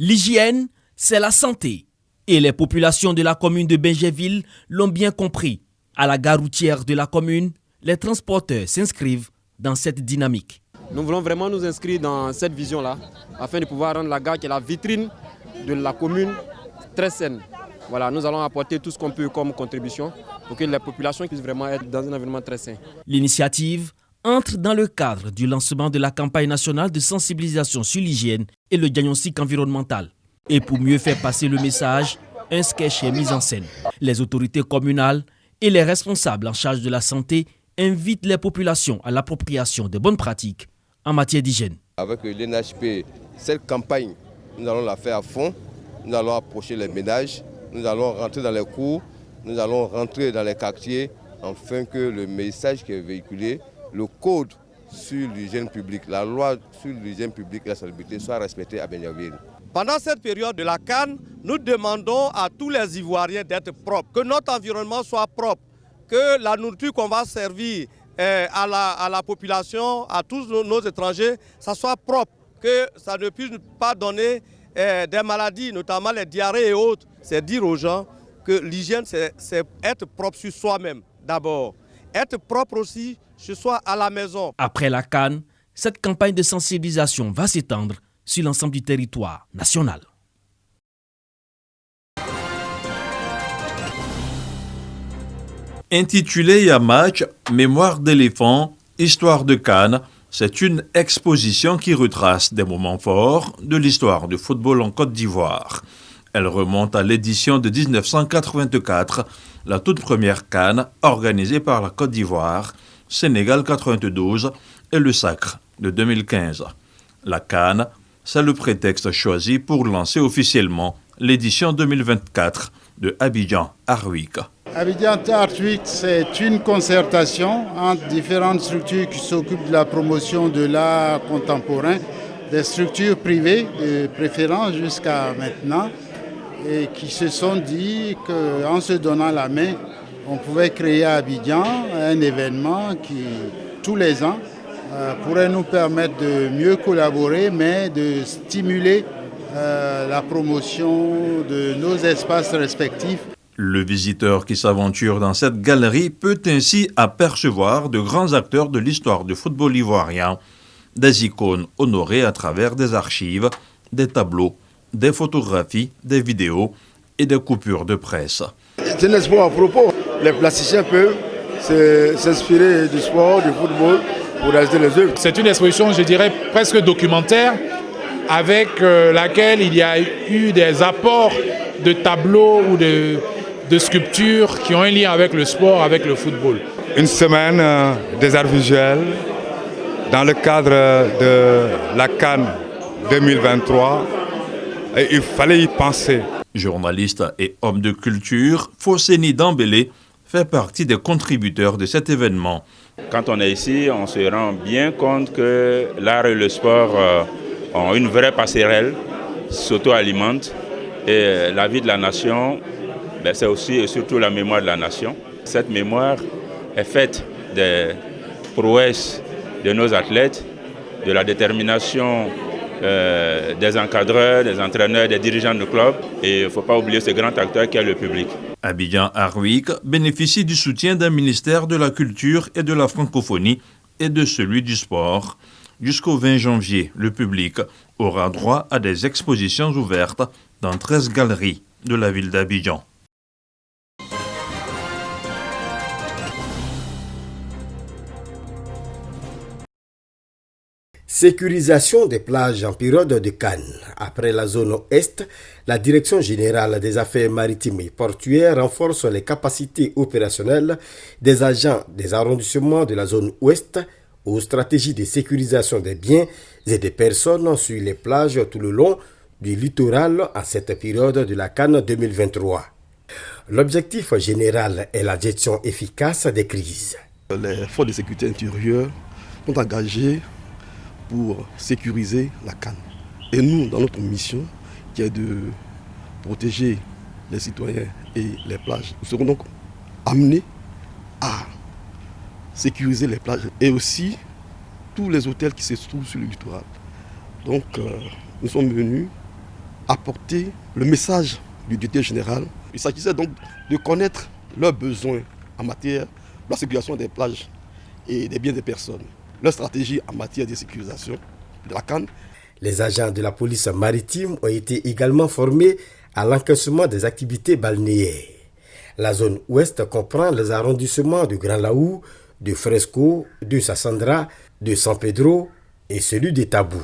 L'hygiène, c'est la santé. Et les populations de la commune de Benjerville l'ont bien compris. À la gare routière de la commune, les transporteurs s'inscrivent dans cette dynamique. Nous voulons vraiment nous inscrire dans cette vision-là, afin de pouvoir rendre la gare qui est la vitrine de la commune très saine. Voilà, nous allons apporter tout ce qu'on peut comme contribution pour que les populations puissent vraiment être dans un environnement très sain. L'initiative entre dans le cadre du lancement de la campagne nationale de sensibilisation sur l'hygiène et le diagnostic environnemental. Et pour mieux faire passer le message, un sketch est mis en scène. Les autorités communales et les responsables en charge de la santé invitent les populations à l'appropriation de bonnes pratiques en matière d'hygiène. Avec l'NHP, cette campagne, nous allons la faire à fond. Nous allons approcher les ménages, nous allons rentrer dans les cours, nous allons rentrer dans les quartiers, afin que le message qui est véhiculé, le code sur l'hygiène publique, la loi sur l'hygiène publique et la salubrité soit respectée à Benjerville. Pendant cette période de la CAN, nous demandons à tous les Ivoiriens d'être propres, que notre environnement soit propre, que la nourriture qu'on va servir à la population, à tous nos étrangers, ça soit propre, que ça ne puisse pas donner des maladies, notamment les diarrhées et autres. C'est dire aux gens que l'hygiène, c'est être propre sur soi-même d'abord. Être propre aussi chez soi à la maison. Après la CAN, cette campagne de sensibilisation va s'étendre sur l'ensemble du territoire national. Intitulé Yamach, Mémoire d'éléphant, Histoire de Cannes, c'est une exposition qui retrace des moments forts de l'histoire du football en Côte d'Ivoire. Elle remonte à l'édition de 1984, la toute première CAN organisée par la Côte d'Ivoire, Sénégal 92 et le Sacre de 2015. La CAN, c'est le prétexte choisi pour lancer officiellement l'édition 2024 de Abidjan Artweek. Abidjan Artweek, c'est une concertation entre différentes structures qui s'occupent de la promotion de l'art contemporain, des structures privées de préférence jusqu'à maintenant, et qui se sont dit qu'en se donnant la main, on pouvait créer à Abidjan un événement qui, tous les ans, pourrait nous permettre de mieux collaborer, mais de stimuler la promotion de nos espaces respectifs. Le visiteur qui s'aventure dans cette galerie peut ainsi apercevoir de grands acteurs de l'histoire du football ivoirien, des icônes honorées à travers des archives, des tableaux, des photographies, des vidéos et des coupures de presse. C'est un sport à propos. Les plasticiens peuvent s'inspirer du sport, du football pour réaliser les œuvres. C'est une exposition, je dirais, presque documentaire, avec laquelle il y a eu des apports de tableaux ou de sculptures qui ont un lien avec le sport, avec le football. Une semaine des arts visuels dans le cadre de la CAN 2023. Et il fallait y penser. Journaliste et homme de culture, Fosseni Dambélé fait partie des contributeurs de cet événement. Quand on est ici, on se rend bien compte que l'art et le sport ont une vraie passerelle, s'auto-alimentent. Et la vie de la nation, c'est aussi et surtout la mémoire de la nation. Cette mémoire est faite des prouesses de nos athlètes, de la détermination des encadreurs, des entraîneurs, des dirigeants de club. Et il ne faut pas oublier ce grand acteur qui est le public. Abidjan Artweek bénéficie du soutien d'un ministère de la Culture et de la Francophonie et de celui du Sport. Jusqu'au 20 janvier, le public aura droit à des expositions ouvertes dans 13 galeries de la ville d'Abidjan. Sécurisation des plages en période de Cannes. Après la zone Est, la Direction générale des affaires maritimes et portuaires renforce les capacités opérationnelles des agents des arrondissements de la zone Ouest aux stratégies de sécurisation des biens et des personnes sur les plages tout le long du littoral à cette période de la Cannes 2023. L'objectif général est la gestion efficace des crises. Les forces de sécurité intérieure sont engagées pour sécuriser la Cannes. Et nous, dans notre mission, qui est de protéger les citoyens et les plages, nous serons donc amenés à sécuriser les plages et aussi tous les hôtels qui se trouvent sur le littoral. Donc, nous sommes venus apporter le message du directeur général. Il s'agissait donc de connaître leurs besoins en matière de la sécurisation des plages et des biens des personnes, leur stratégie en matière de sécurisation de la CAN. Les agents de la police maritime ont été également formés à l'encaissement des activités balnéaires. La zone ouest comprend les arrondissements de Grand Laou, de Fresco, de Sassandra, de San Pedro et celui de Tabou.